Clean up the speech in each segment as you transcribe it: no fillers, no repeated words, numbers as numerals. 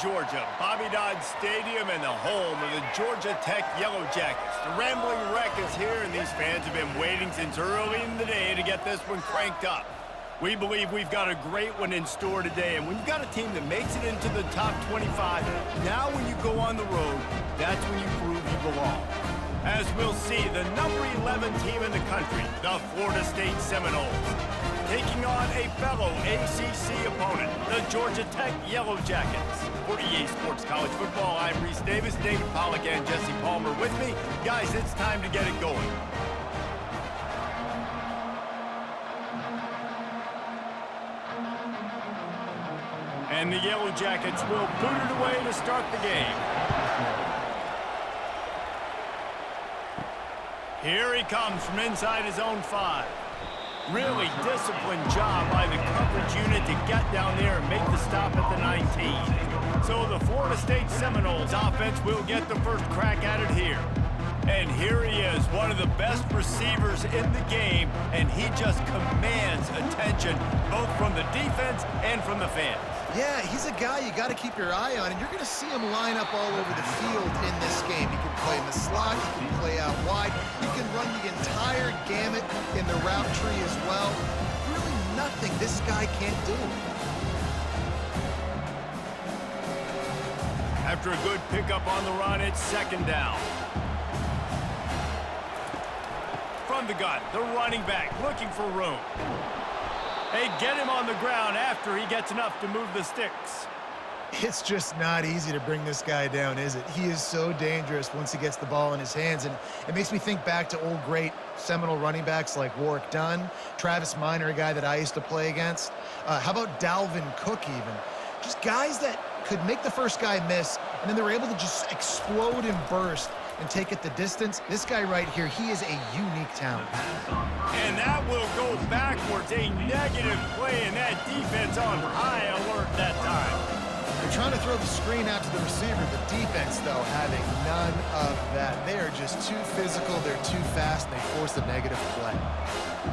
Georgia, Bobby Dodd Stadium and the home of the Georgia Tech Yellow Jackets. The Rambling Wreck is here, and these fans have been waiting since early in the day to get this one cranked up. We believe we've got a great one in store today, and when you've got a team that makes it into the top 25, now when you go on the road, that's when you prove you belong. As we'll see, the number 11 team in the country, the Florida State Seminoles, taking on a fellow ACC opponent, the Georgia Tech Yellow Jackets. For EA Sports College Football, I'm Reese Davis, David Pollack, and Jesse Palmer with me. Guys, it's time to get it going. And the Yellow Jackets will boot it away to start the game. Here he comes from inside his own 5. Really disciplined job by the coverage unit to get down there and make the stop at the 19. So the Florida State Seminoles offense will get the first crack at it here. And here he is, one of the best receivers in the game, and he just commands attention both from the defense and from the fans. Yeah, he's a guy you got to keep your eye on, and you're going to see him line up all over the field in this game. He can play in the slot, he can play out wide, he can run the entire gamut in the route tree as well. Really nothing this guy can't do. After a good pickup on the run, it's second down. From the gun, the running back looking for room. They get him on the ground after he gets enough to move the sticks. It's just not easy to bring this guy down, is it? He is so dangerous once he gets the ball in his hands, and it makes me think back to old great Seminole running backs like Warwick Dunn, Travis Minor, a guy that I used to play against. How about Dalvin Cook even? Just guys that could make the first guy miss, and then they were able to just explode and burst and take it the distance. This guy right here, he is a unique talent. And that will go backwards, a negative play, and that defense on high alert that time. They're trying to throw the screen out to the receiver. The defense, though, having none of that. They are just too physical, they're too fast, and they force a negative play.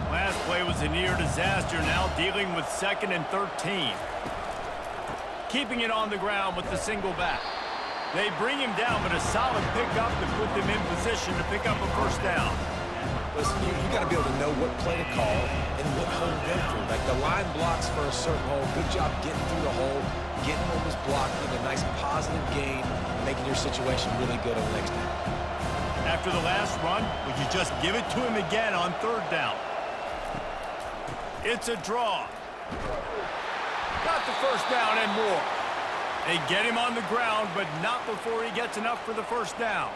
Last play was a near disaster, now dealing with 2nd and 13. Keeping it on the ground with the single back. They bring him down, but a solid pickup to put them in position to pick up a first down. Listen, you got to be able to know what play to call and what hole to go through. Like the line blocks for a certain hole. Good job getting through the hole, getting what was blocked, getting a nice positive gain, making your situation really good on the next down. After the last run, would you just give it to him again on 3rd down? It's a draw. Got the first down and more. They get him on the ground, but not before he gets enough for the first down.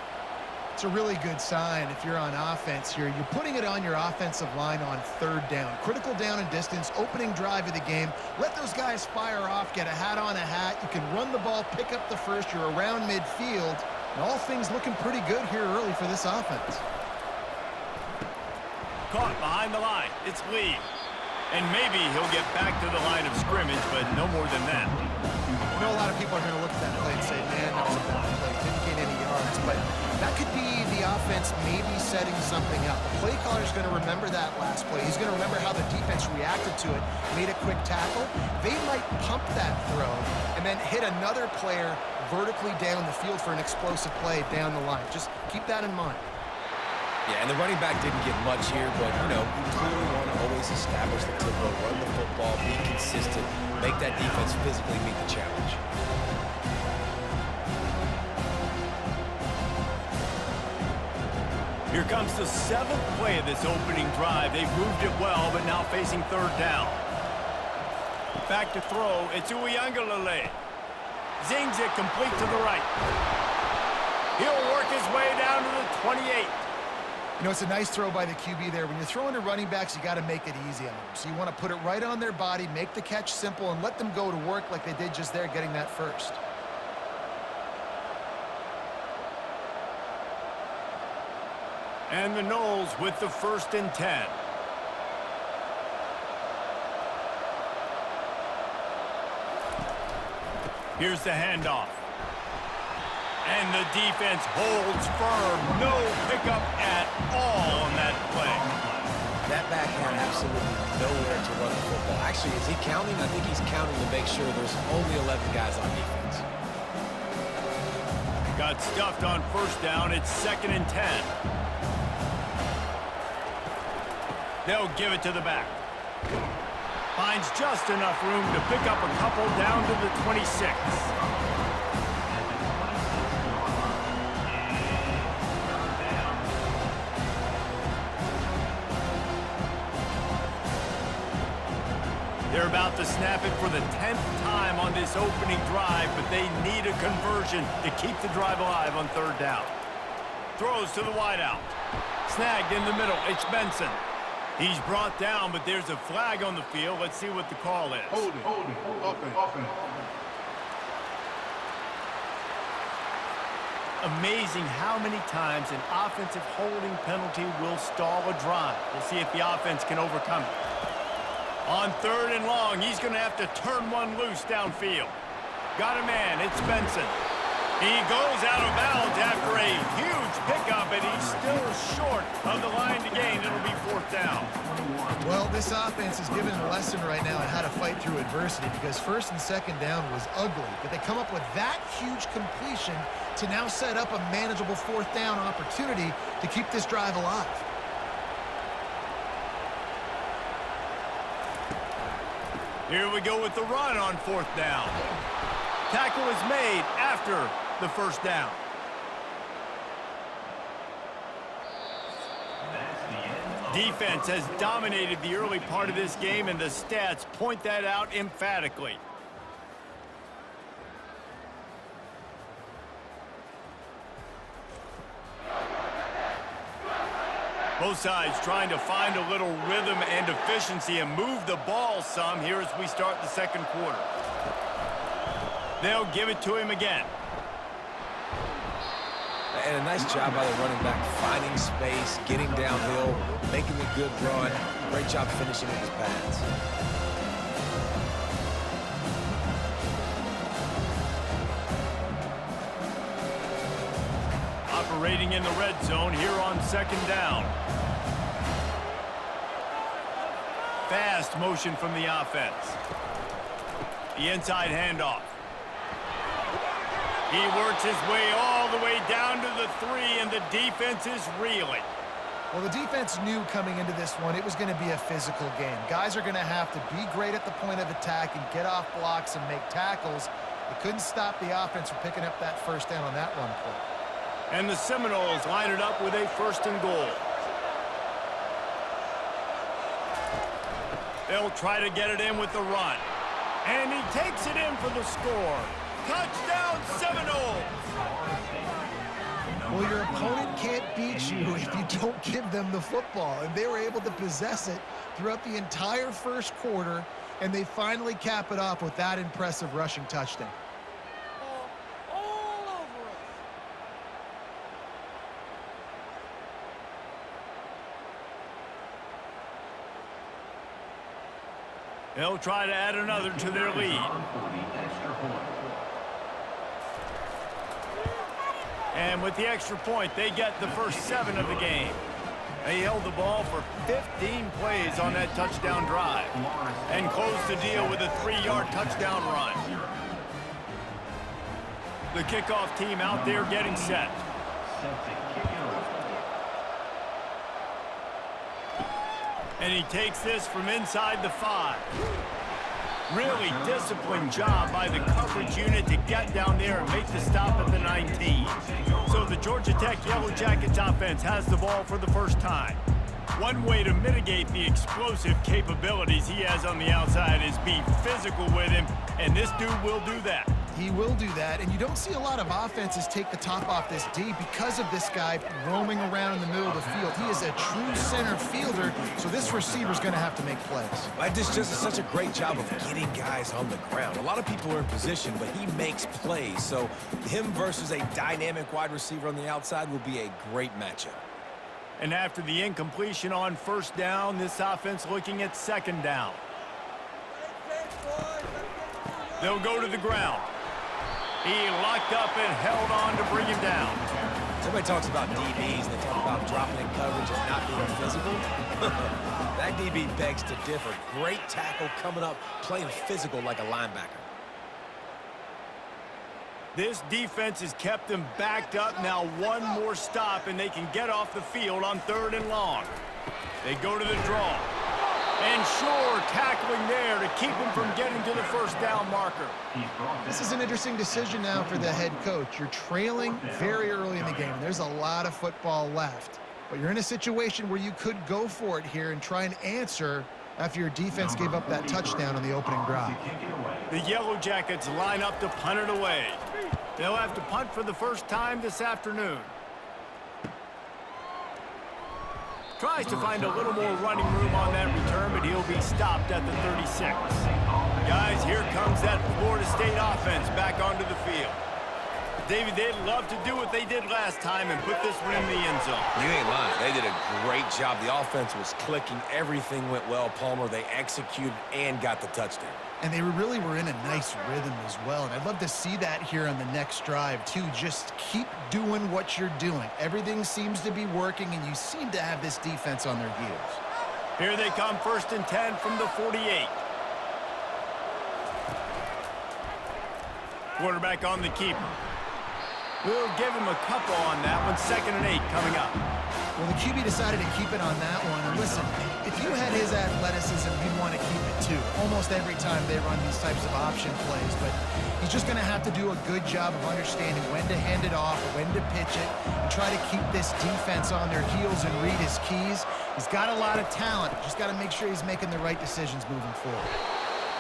It's a really good sign if you're on offense here. You're putting it on your offensive line on 3rd down. Critical down and distance, opening drive of the game. Let those guys fire off, get a hat on a hat. You can run the ball, pick up the first. You're around midfield. And all things looking pretty good here early for this offense. Caught behind the line. It's Lee. And maybe he'll get back to the line of scrimmage, but no more than that. I know a lot of people are going to look at that play and say, man, that was a bad play. Didn't gain any yards. But that could be the offense maybe setting something up. The play caller is going to remember that last play. He's going to remember how the defense reacted to it, made a quick tackle. They might pump that throw and then hit another player vertically down the field for an explosive play down the line. Just keep that in mind. Yeah, and the running back didn't get much here, but, you know, you clearly want to always establish the tempo, run the football, be consistent, make that defense physically meet the challenge. Here comes the 7th play of this opening drive. They've moved it well, but now facing 3rd down. Back to throw. It's Uiagalelei. Zings it complete to the right. He'll work his way down to the 28. You know, it's a nice throw by the QB there. When you're throwing to running backs, you got to make it easy on them. So you want to put it right on their body, make the catch simple, and let them go to work like they did just there, getting that first. And the Noles with the 1st and 10. Here's the handoff. And the defense holds firm. No pickup at all on that play. That back had absolutely nowhere to run the football. Actually, is he counting? I think he's counting to make sure there's only 11 guys on defense. Got stuffed on first down. It's 2nd and 10. They'll give it to the back. Finds just enough room to pick up a couple down to the 26. They're about to snap it for the 10th time on this opening drive, but they need a conversion to keep the drive alive on 3rd down. Throws to the wideout. Snagged in the middle. It's Benson. He's brought down, but there's a flag on the field. Let's see what the call is. Hold it. Offense. Amazing how many times an offensive holding penalty will stall a drive. We'll see if the offense can overcome it. On 3rd and long, he's going to have to turn one loose downfield. Got a man. It's Benson. He goes out of bounds after a huge pickup, and he's still short of the line to gain. It'll be 4th down. Well, this offense is given a lesson right now on how to fight through adversity because 1st and 2nd down was ugly, but they come up with that huge completion to now set up a manageable 4th down opportunity to keep this drive alive. Here we go with the run on 4th down. Tackle is made after the 1st down. Defense has dominated the early part of this game, and the stats point that out emphatically. Both sides trying to find a little rhythm and efficiency and move the ball some here as we start the 2nd quarter. They'll give it to him again. And a nice job by the running back, finding space, getting downhill, making a good run. Great job finishing with his pads. Operating in the red zone here on 2nd down. Fast motion from the offense. The inside handoff. He works his way all the way down to the 3, and the defense is reeling. Well, the defense knew coming into this one it was going to be a physical game. Guys are going to have to be great at the point of attack and get off blocks and make tackles. They couldn't stop the offense from picking up that 1st down on that run play. And the Seminoles line it up with a 1st and goal. They'll try to get it in with the run. And he takes it in for the score. Touchdown, Seminoles! Well, your opponent can't beat you if you don't give them the football. And they were able to possess it throughout the entire 1st quarter, and they finally cap it off with that impressive rushing touchdown. They'll try to add another to their lead. And with the extra point, they get the first 7 of the game. They held the ball for 15 plays on that touchdown drive and closed the deal with a 3-yard touchdown run. The kickoff team out there getting set. And he takes this from inside the 5. Really disciplined job by the coverage unit to get down there and make the stop at the 19. So the Georgia Tech Yellow Jackets offense has the ball for the first time. One way to mitigate the explosive capabilities he has on the outside is be physical with him, and this dude will do that. He will do that, and you don't see a lot of offenses take the top off this D because of this guy roaming around in the middle of the field. He is a true center fielder, so this receiver's going to have to make plays. This just is such a great job of getting guys on the ground. A lot of people are in position, but he makes plays, so him versus a dynamic wide receiver on the outside will be a great matchup. And after the incompletion on 1st down, this offense looking at 2nd down. They'll go to the ground. He locked up and held on to bring him down. Somebody talks about DBs, they talk about dropping in coverage and not being physical. That DB begs to differ. Great tackle coming up, playing physical like a linebacker. This defense has kept them backed up. Now one more stop, and they can get off the field on 3rd and long. They go to the draw. And sure, tackling there to keep him from getting to the first down marker. This is an interesting decision now for the head coach. You're trailing very early in the game. There's a lot of football left. But you're in a situation where you could go for it here and try and answer after your defense gave up that touchdown on the opening drive. The Yellow Jackets line up to punt it away. They'll have to punt for the first time this afternoon. Tries to find a little more running room on that return, but he'll be stopped at the 36. Guys, here comes that Florida State offense back onto the field. David, they'd love to do what they did last time and put this one in the end zone. You ain't lying. They did a great job. The offense was clicking. Everything went well, Palmer. They executed and got the touchdown. And they really were in a nice rhythm as well. And I'd love to see that here on the next drive, too. Just keep doing what you're doing. Everything seems to be working, and you seem to have this defense on their heels. Here they come, 1st and 10 from the 48. Quarterback on the keeper. We'll give him a couple on that one. 2nd and 8 coming up. Well, the QB decided to keep it on that one. And listen, if you had his athleticism, you'd want to keep it too. Almost every time they run these types of option plays. But he's just going to have to do a good job of understanding when to hand it off, when to pitch it, and try to keep this defense on their heels and read his keys. He's got a lot of talent. Just got to make sure he's making the right decisions moving forward.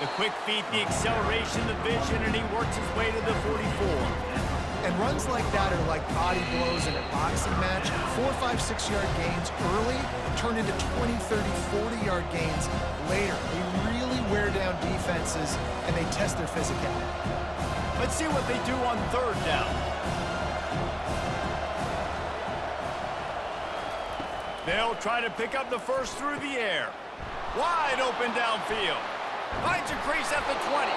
The quick feet, the acceleration, the vision, and he works his way to the 44. And runs like that are like body blows in a boxing match. 4, 5, 6-yard gains early turn into 20, 30, 40-yard gains later. They really wear down defenses, and they test their physicality. Let's see what they do on 3rd down. They'll try to pick up the first through the air. Wide open downfield. Finds a crease at the 20.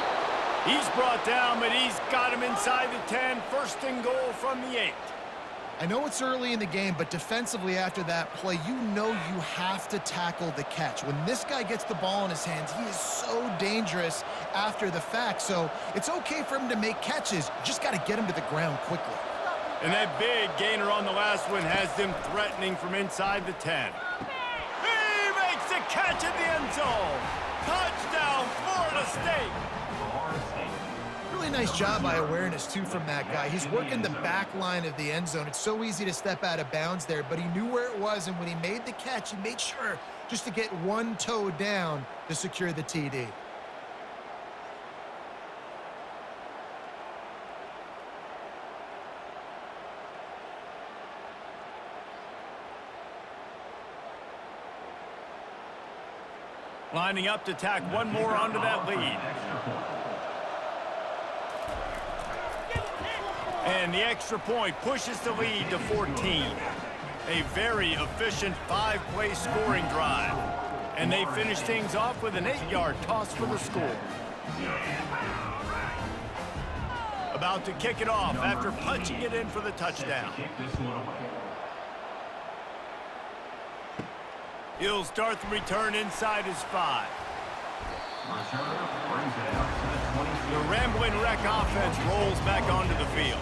He's brought down, but he's got him inside the 10. 1st and goal from the 8. I know it's early in the game, but defensively after that play, you know you have to tackle the catch. When this guy gets the ball in his hands, he is so dangerous after the fact. So it's okay for him to make catches. You just got to get him to the ground quickly. And that big gainer on the last one has them threatening from inside the 10. He makes the catch in the end zone. Touchdown, Florida State. Really nice job by awareness, too, from that guy. He's working the back line of the end zone. It's so easy to step out of bounds there, but he knew where it was, and when he made the catch, he made sure just to get one toe down to secure the TD. Lining up to tack one more onto that lead. And the extra point pushes the lead to 14. A very efficient 5-play scoring drive. And they finish things off with an 8-yard toss for the score. About to kick it off after punching it in for the touchdown. He'll start the return inside his 5. The Rambling Wreck offense rolls back onto the field.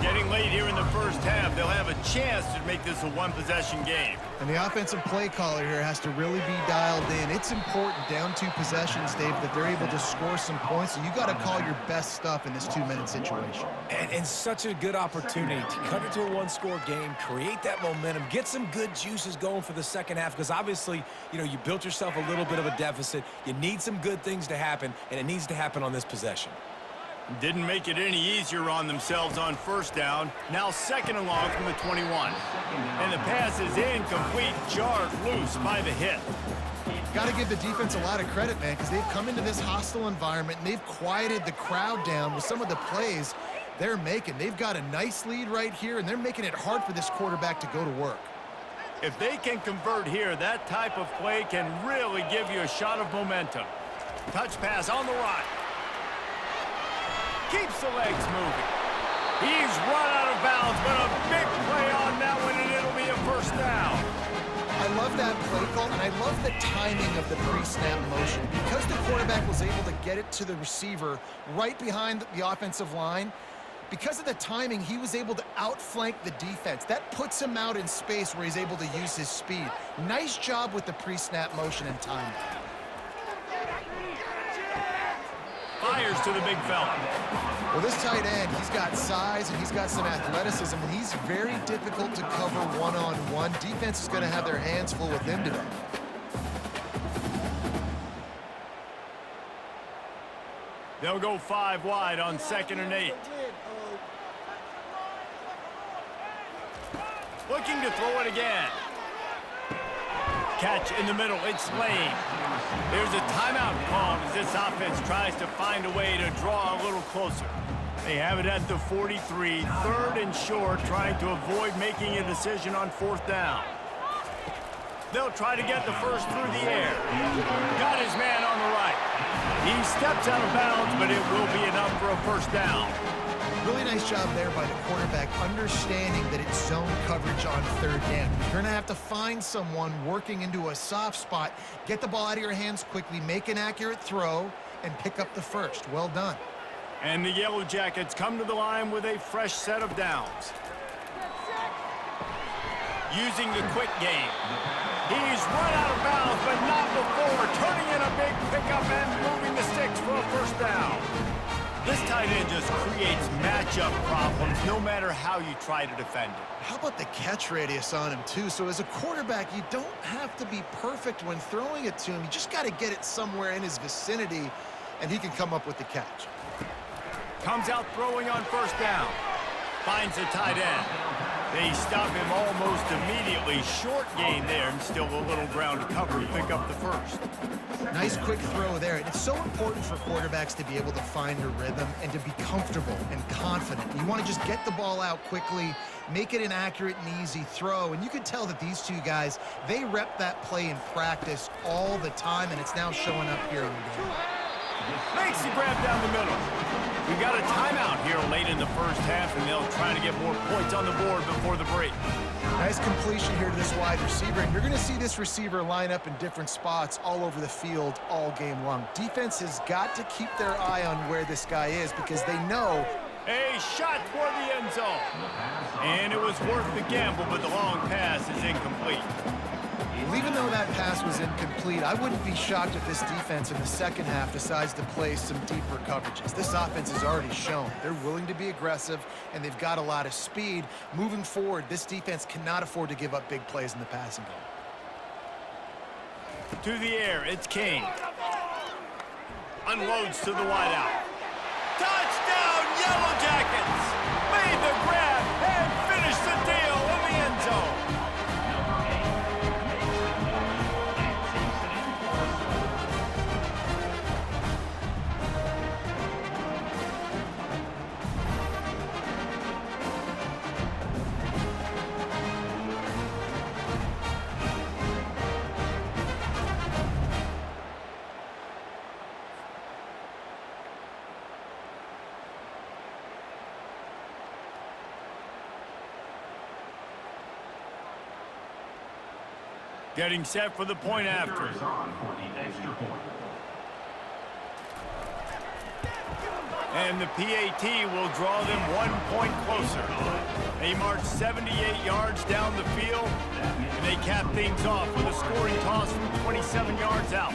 Getting late here in the first half, they'll have a chance to make this a one-possession game. And the offensive play caller here has to really be dialed in. It's important down 2 possessions, Dave, that they're able to score some points. So you got to call your best stuff in this 2-minute situation. And such a good opportunity to cut it to a 1-score game, create that momentum, get some good juices going for the second half, because obviously, you built yourself a little bit of a deficit. You need some good things to happen, and it needs to happen on this possession. Didn't make it any easier on themselves on 1st down. Now 2nd and long from the 21. And the pass is incomplete, jarred loose by the hit. Got to give the defense a lot of credit, man, because they've come into this hostile environment, and they've quieted the crowd down with some of the plays they're making. They've got a nice lead right here, and they're making it hard for this quarterback to go to work. If they can convert here, that type of play can really give you a shot of momentum. Touch pass on the right. Keeps the legs moving. He's run out of bounds, but a big play on that one, and it'll be a 1st down. I love that play call, and I love the timing of the pre-snap motion. Because the quarterback was able to get it to the receiver right behind the offensive line, Because of the timing, he was able to outflank the defense. That puts him out in space where he's able to use his speed. Nice job with the pre-snap motion and timing. Fires to the big fella. Well, this tight end, he's got size and he's got some athleticism, and he's very difficult to cover one-on-one. Defense is going to have their hands full with him today. They'll go 5 wide on 2nd and 8. Looking to throw it again. Catch in the middle. It's Lane. There's a timeout called as this offense tries to find a way to draw a little closer. They have it at the 43, 3rd and short, trying to avoid making a decision on 4th down. They'll try to get the first through the air. Got his man on the right. He steps out of bounds, but it will be enough for a first down. Really nice job there by the quarterback, understanding that it's zone coverage on 3rd down. You're going to have to find someone working into a soft spot, get the ball out of your hands quickly, make an accurate throw, and pick up the first. Well done. And the Yellow Jackets come to the line with a fresh set of downs. Using the quick game. He's run out of bounds, but not before turning in a big pickup and moving the sticks for a first down. This tight end just creates matchup problems no matter how you try to defend it. How about the catch radius on him, too? So as a quarterback, you don't have to be perfect when throwing it to him. You just got to get it somewhere in his vicinity, and he can come up with the catch. Comes out throwing on first down. Finds the tight end. They stop him almost immediately. Short gain there, and still a little ground to cover to pick up the first. Nice quick throw there. And it's so important for quarterbacks to be able to find a rhythm and to be comfortable and confident. You want to just get the ball out quickly, make it an accurate and easy throw. And you can tell that these two guys, they rep that play in practice all the time, and it's now showing up here in the game. Makes the grab down the middle. We've got a timeout here late in the first half, and they'll try to get more points on the board before the break. Nice completion here to this wide receiver, and you're going to see this receiver line up in different spots all over the field all game long. Defense has got to keep their eye on where this guy is because they know. A shot toward the end zone. And it was worth the gamble, but the long pass is incomplete. Well, even though that pass was incomplete, I wouldn't be shocked if this defense in the second half decides to play some deeper coverages. This offense has already shown they're willing to be aggressive, and they've got a lot of speed. Moving forward, this defense cannot afford to give up big plays in the passing game. To the air, it's King. Unloads to the wideout. Touchdown, Yellow Jackets! Made the grab and finished the deal in the end zone. Getting set for the point after. And the PAT will draw them 1 point closer. They march 78 yards down the field, and they cap things off with a scoring toss from 27 yards out.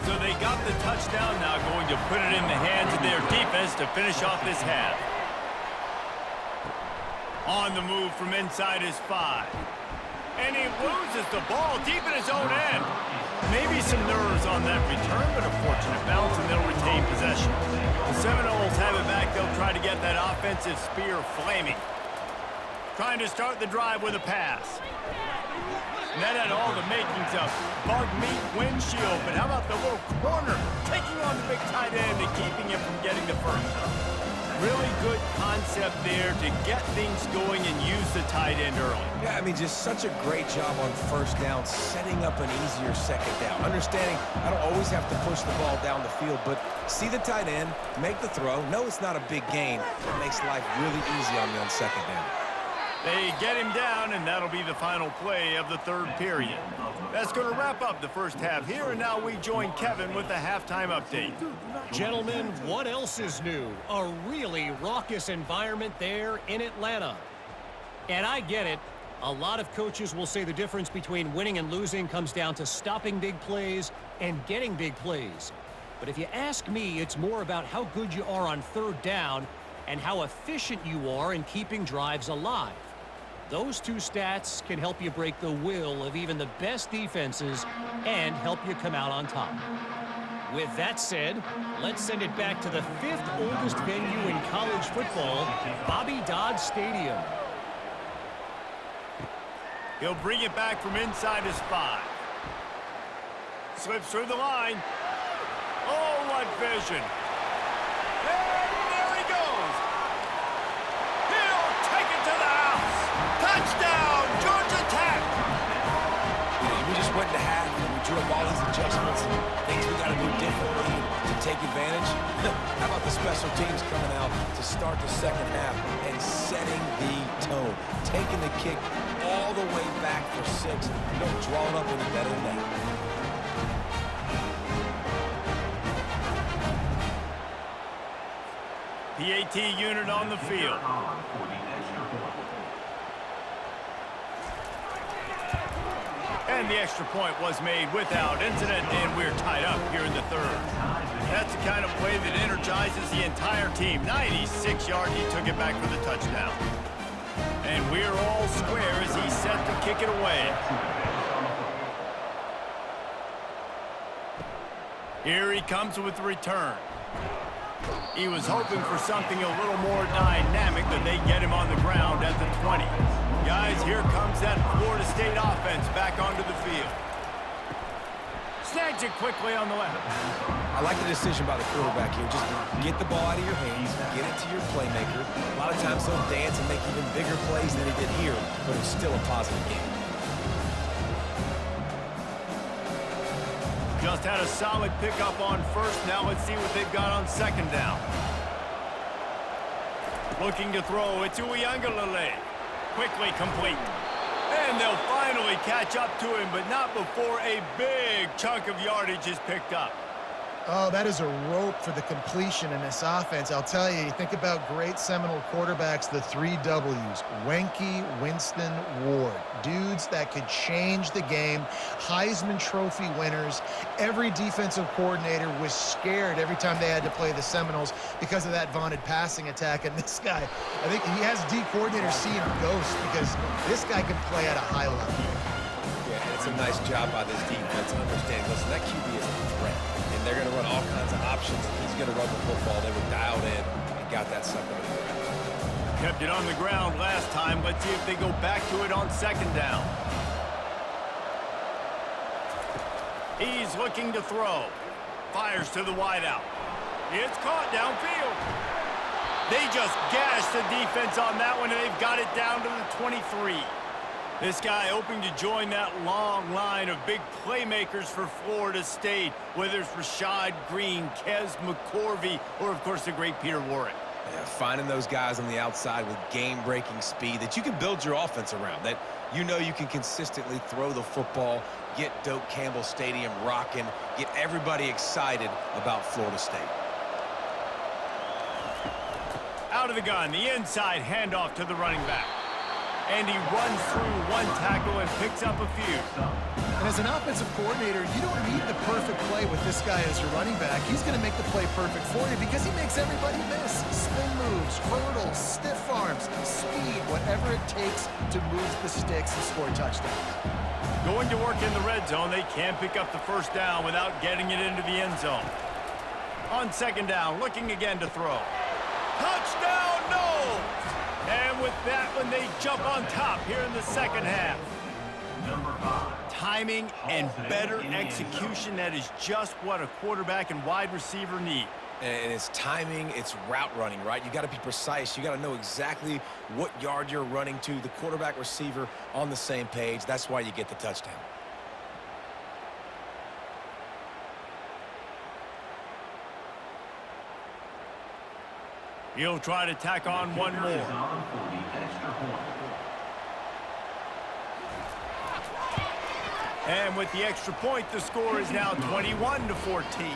So they got the touchdown, now going to put it in the hands of their defense to finish off this half. On the move from inside his 5. And he loses the ball deep in his own end. Maybe some nerves on that return, but a fortunate bounce, and they'll retain possession. The Seminoles have it back. They'll try to get that offensive spear flaming. Trying to start the drive with a pass. And that had all the makings of bug meat windshield, but how about the little corner taking on the big tight end and keeping him from getting the first? Really good concept there to get things going and use the tight end early. Yeah, I mean, just such a great job on first down, setting up an easier second down. Understanding I don't always have to push the ball down the field, but see the tight end, make the throw. No, it's not a big gain. It makes life really easy on me on second down. They get him down, and that'll be the final play of the third period. That's going to wrap up the first half here, and now we join Kevin with the halftime update. Gentlemen, what else is new? A really raucous environment there in Atlanta. And I get it. A lot of coaches will say the difference between winning and losing comes down to stopping big plays and getting big plays. But if you ask me, it's more about how good you are on third down and how efficient you are in keeping drives alive. Those two stats can help you break the will of even the best defenses and help you come out on top. With that said, let's send it back to the fifth oldest venue in college football, Bobby Dodd Stadium. He'll bring it back from inside his 5. Slips through the line. Oh, what vision. And there he goes. He'll take it to the house. Touchdown, Georgia Tech. We just went to half and we drew up all these adjustments and things we got to do differently to take advantage. How about the special teams coming out to start the second half and setting the tone, taking the kick all the way back for 6. You don't draw it up any better than that. PAT unit on the field. And the extra point was made without incident, and we're tied up here in the third. That's the kind of play that energizes the entire team. 96 yards, he took it back for the touchdown. And we're all square as he's set to kick it away. Here he comes with the return. He was hoping for something a little more dynamic, but they get him on the ground at the 20. Guys, here comes that Florida State offense back onto the field. Snags it quickly on the left. I like the decision by the quarterback here. Just get the ball out of your hands, get it to your playmaker. A lot of times he'll dance and make even bigger plays than he did here, but it's still a positive game. Just had a solid pickup on first. Now let's see what they've got on second down. Looking to throw. It's Uiagalelei. Quickly complete. And they'll finally catch up to him, but not before a big chunk of yardage is picked up. Oh, that is a rope for the completion in this offense. I'll tell you, you think about great Seminole quarterbacks, the 3 W's, Wenke, Winston, Ward. Dudes that could change the game, Heisman Trophy winners. Every defensive coordinator was scared every time they had to play the Seminoles because of that vaunted passing attack. And this guy, I think he has D coordinators seeing ghosts because this guy can play at a high level. Yeah, and it's a nice job by this defense understanding, listen, that QB is a threat. They're going to run all kinds of options. He's going to run the football. They were dialed in and got that sucker on the ground. Kept it on the ground last time. Let's see if they go back to it on second down. He's looking to throw. Fires to the wideout. It's caught downfield. They just gashed the defense on that one, and they've got it down to the 23. This guy hoping to join that long line of big playmakers for Florida State, whether it's Rashad Green, Kez McCorvey, or, of course, the great Peter Warrick. Yeah, finding those guys on the outside with game-breaking speed that you can build your offense around, that you know you can consistently throw the football, get Doak Campbell Stadium rocking, get everybody excited about Florida State. Out of the gun, the inside handoff to the running back. And he runs through one tackle and picks up a few. And as an offensive coordinator, you don't need the perfect play with this guy as your running back. He's going to make the play perfect for you because he makes everybody miss. Spin moves, hurdles, stiff arms, speed, whatever it takes to move the sticks and score touchdowns. Going to work in the red zone, they can't pick up the first down without getting it into the end zone. On second down, looking again to throw. Touchdown, no! And with that one, they jump on top here in the second half. Timing and better execution, that is just what a quarterback and wide receiver need. And it's timing, it's route running, right? You got to be precise. You got to know exactly what yard you're running to. The quarterback receiver on the same page. That's why you get the touchdown. He'll try to tack on one more. And with the extra point, the score is now 21-14.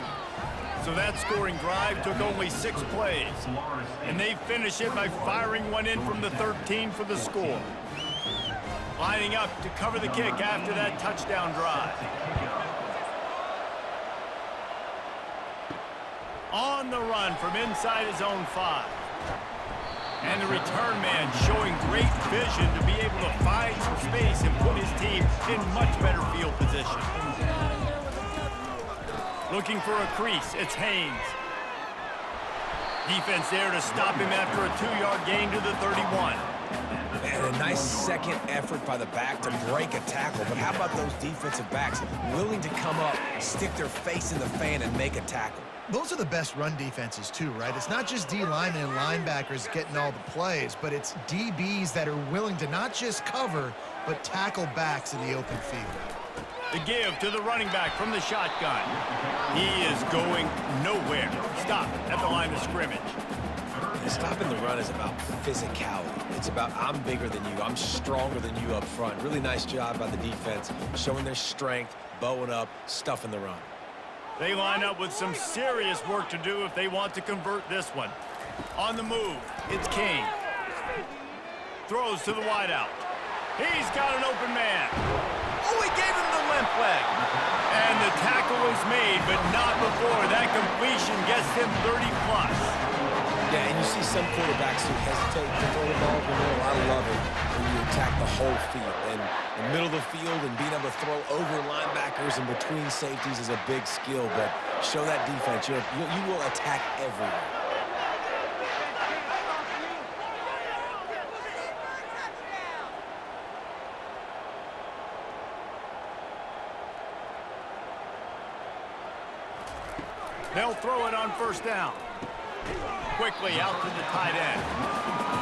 So that scoring drive took only 6 plays. And they finish it by firing one in from the 13 for the score. Lining up to cover the kick after that touchdown drive. On the run from inside his own 5. And the return man showing great vision to be able to find some space and put his team in much better field position. Looking for a crease, it's Haynes. Defense there to stop him after a 2-yard gain to the 31. And a nice second effort by the back to break a tackle. But how about those defensive backs willing to come up, stick their face in the fan, and make a tackle? Those are the best run defenses too, right? It's not just D linemen and linebackers getting all the plays, but it's DBs that are willing to not just cover, but tackle backs in the open field. The give to the running back from the shotgun. He is going nowhere. Stop at the line of scrimmage. Stopping the run is about physicality. It's about I'm bigger than you, I'm stronger than you up front. Really nice job by the defense, showing their strength, bowing up, stuffing the run. They line up with some serious work to do if they want to convert this one. On the move, it's King. Throws to the wideout. He's got an open man. Oh, he gave him the limp leg. And the tackle is made, but not before that completion gets him 30-plus. Yeah, and you see some quarterbacks who hesitate to throw the ball in the middle. I love it when you attack the whole field. And the middle of the field and being able to throw over linebackers and between safeties is a big skill. But show that defense. You will attack everywhere. They'll throw it on first down. Quickly out to the tight end.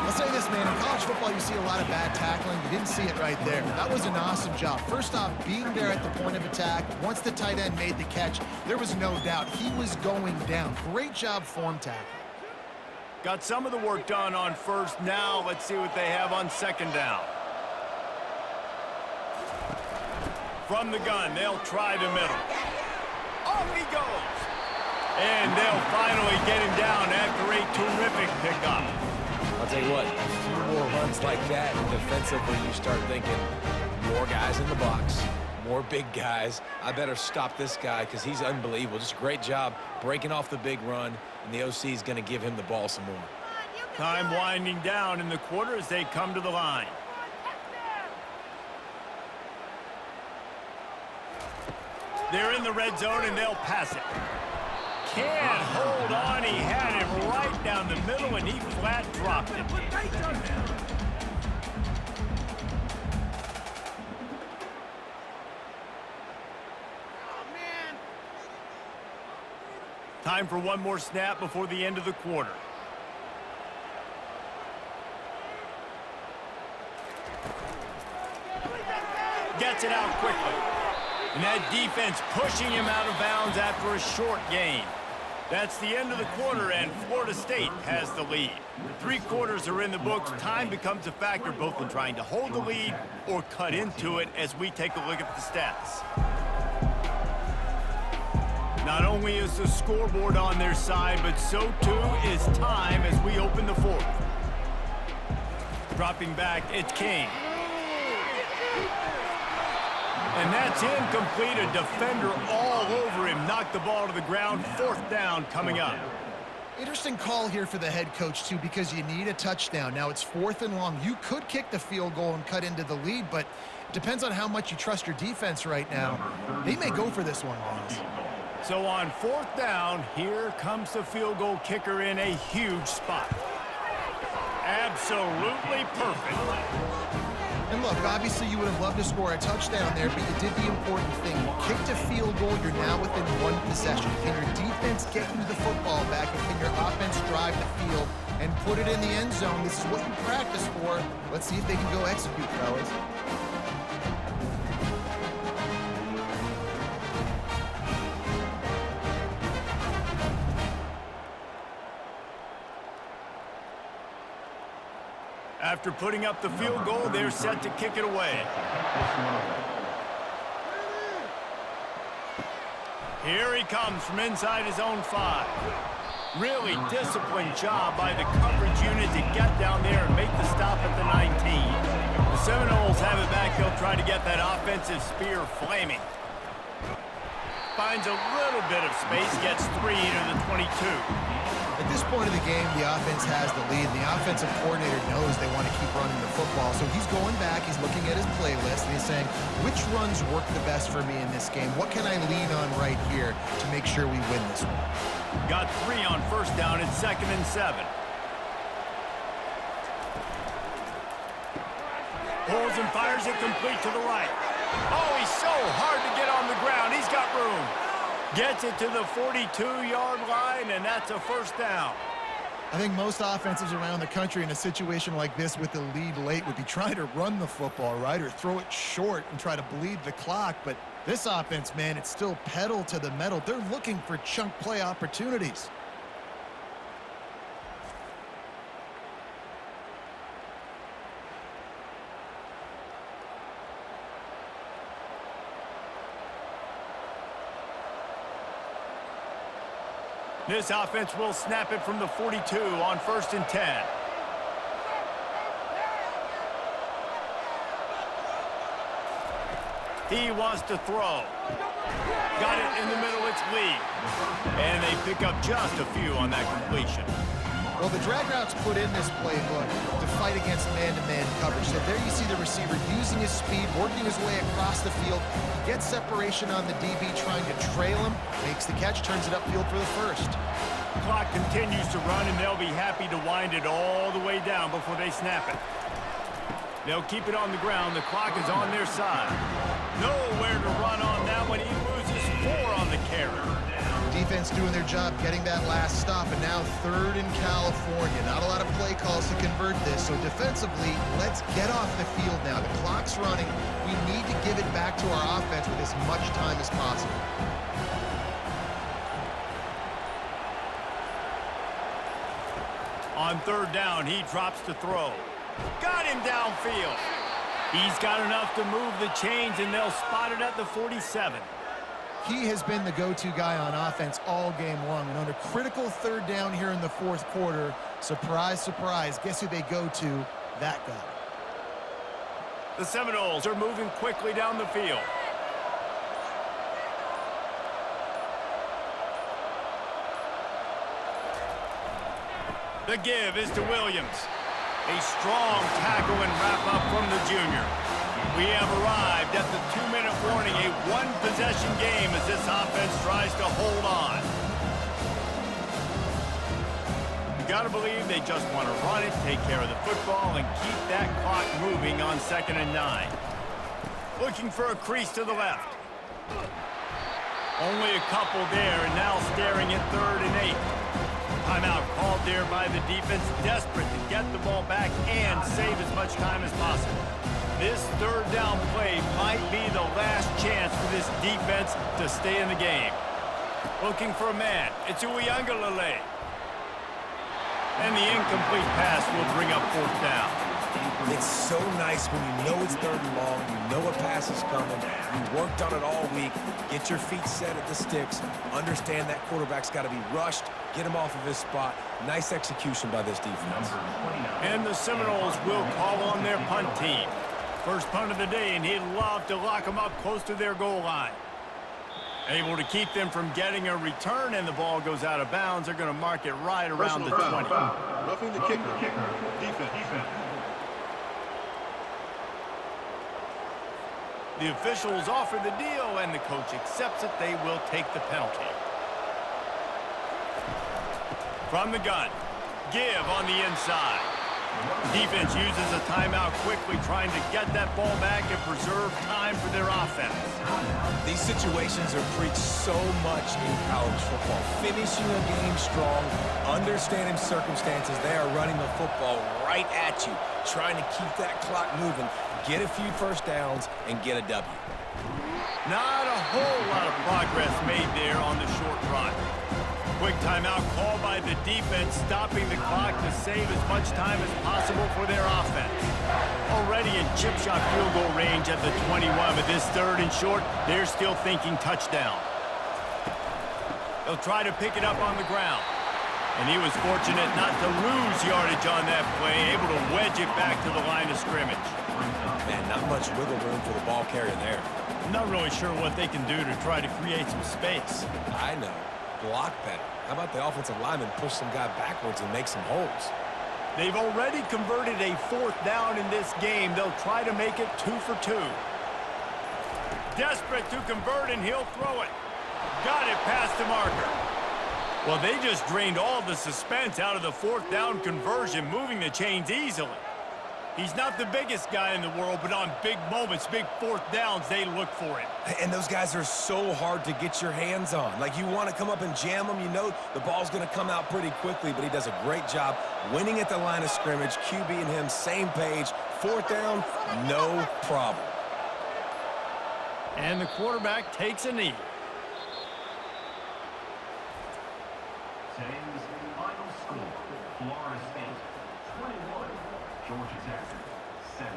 I'll say this, man. In college football, you see a lot of bad tackling. You didn't see it right there. That was an awesome job. First off, being there at the point of attack. Once the tight end made the catch, there was no doubt he was going down. Great job form tackle. Got some of the work done on first. Now let's see what they have on second down. From the gun, they'll try the middle. Off he goes. And they'll finally get him down after a terrific pickup. I'll tell you what, a few more runs like that, defensively you start thinking more guys in the box, more big guys. I better stop this guy because he's unbelievable. Just a great job breaking off the big run, and the OC is going to give him the ball some more. Time winding down in the quarter as they come to the line. They're in the red zone, and they'll pass it. Can't hold on. He had him right down the middle, and he flat dropped it. Time for one more snap before the end of the quarter. Gets it out quickly. And that defense pushing him out of bounds after a short gain. That's the end of the quarter, and Florida State has the lead. 3 quarters are in the books. Time becomes a factor both in trying to hold the lead or cut into it as we take a look at the stats. Not only is the scoreboard on their side, but so too is time as we open the 4th. Dropping back, it's King. And that's incomplete. A defender all over him. Knocked the ball to the ground. 4th down coming up. Interesting call here for the head coach, too, because you need a touchdown. Now, it's 4th and long. You could kick the field goal and cut into the lead, but it depends on how much you trust your defense right now. They may go for this one, guys. So on 4th down, here comes the field goal kicker in a huge spot. Absolutely perfect. And look, obviously you would have loved to score a touchdown there, but you did the important thing. You kicked a field goal, you're now within 1 possession. Can your defense get you the football back, and can your offense drive the field and put it in the end zone? This is what you practice for. Let's see if they can go execute, fellas. After putting up the field goal, they're set to kick it away. Here he comes from inside his own 5. Really disciplined job by the coverage unit to get down there and make the stop at the 19. The Seminoles have it back. They'll try to get that offensive spear flaming. Finds a little bit of space, gets 3 to the 22. At this point of the game, the offense has the lead. The offensive coordinator knows they want to keep running the football. So he's going back, he's looking at his playlist, and he's saying, which runs work the best for me in this game? What can I lean on right here to make sure we win this one? Got 3 on first down and 2nd and 7. Pulls and fires it complete to the right. Oh, he's so hard to get on the ground. He's got room. Gets it to the 42-yard line, and that's a first down. I think most offenses around the country in a situation like this with the lead late would be trying to run the football, right, or throw it short and try to bleed the clock. But this offense, man, it's still pedal to the metal. They're looking for chunk play opportunities. This offense will snap it from the 42 on 1st and 10. He wants to throw. Got it in the middle, it's Lee. And they pick up just a few on that completion. Well, the drag routes put in this playbook to fight against man-to-man coverage. So there you see the receiver using his speed, working his way across the field. He gets separation on the DB, trying to trail him, makes the catch, turns it upfield for the first. The clock continues to run, and they'll be happy to wind it all the way down before they snap it. They'll keep it on the ground. The clock is on their side. Nowhere to run on that one. He loses 4 on the carry. Defense doing their job getting that last stop, and now 3rd in California. Not a lot of play calls to convert this, so defensively, let's get off the field now. The clock's running. We need to give it back to our offense with as much time as possible. On 3rd down, he drops to throw. Got him downfield. He's got enough to move the chains, and they'll spot it at the 47. He has been the go-to guy on offense all game long. And under critical 3rd down here in the 4th quarter, surprise, surprise, guess who they go to? That guy. The Seminoles are moving quickly down the field. The give is to Williams. A strong tackle and wrap-up from the junior. We have arrived at the 2-minute warning, a one-possession game as this offense tries to hold on. You got to believe they just want to run it, take care of the football, and keep that clock moving on 2nd and 9. Looking for a crease to the left. Only a couple there, and now staring at 3rd and 8. Timeout called there by the defense, desperate to get the ball back and save as much time as possible. This 3rd down play might be the last chance for this defense to stay in the game. Looking for a man. It's Uiagalelei. And the incomplete pass will bring up 4th down. It's so nice when you know it's 3rd and long, you know a pass is coming, you worked on it all week, get your feet set at the sticks, understand that quarterback's got to be rushed, get him off of his spot. Nice execution by this defense. And the Seminoles will call on their punt team. First punt of the day, and he'd love to lock them up close to their goal line. Able to keep them from getting a return, and the ball goes out of bounds. They're going to mark it right around the 20. Roughing the kicker. Defense. The officials offer the deal, and the coach accepts it. They will take the penalty. From the gun, give on the inside. Defense uses a timeout quickly, trying to get that ball back and preserve time for their offense. These situations are preached so much in college football. Finishing a game strong, understanding circumstances. They are running the football right at you, trying to keep that clock moving, get a few first downs, and get a W. Not a whole lot of progress made there on the short run. Quick timeout called by the defense, stopping the clock to save as much time as possible for their offense. Already in chip shot field goal range at the 21, but this 3rd and short, they're still thinking touchdown. He'll try to pick it up on the ground. And he was fortunate not to lose yardage on that play, able to wedge it back to the line of scrimmage. Man, not much wiggle room for the ball carrier there. I'm not really sure what they can do to try to create some space. I know. Block better. How about the offensive lineman push some guy backwards and make some holes? They've already converted a 4th down in this game. They'll try to make it 2 for 2. Desperate to convert, and he'll throw it. Got it past the marker. Well, they just drained all the suspense out of the 4th down conversion, moving the chains easily. He's not the biggest guy in the world, but on big moments, big 4th downs, they look for it. And those guys are so hard to get your hands on. Like, you want to come up and jam them, you know the ball's going to come out pretty quickly, but he does a great job winning at the line of scrimmage. QB and him, same page. 4th down, no problem. And the quarterback takes a knee. Today's final score, Florida State 21, Georgia Tech 17.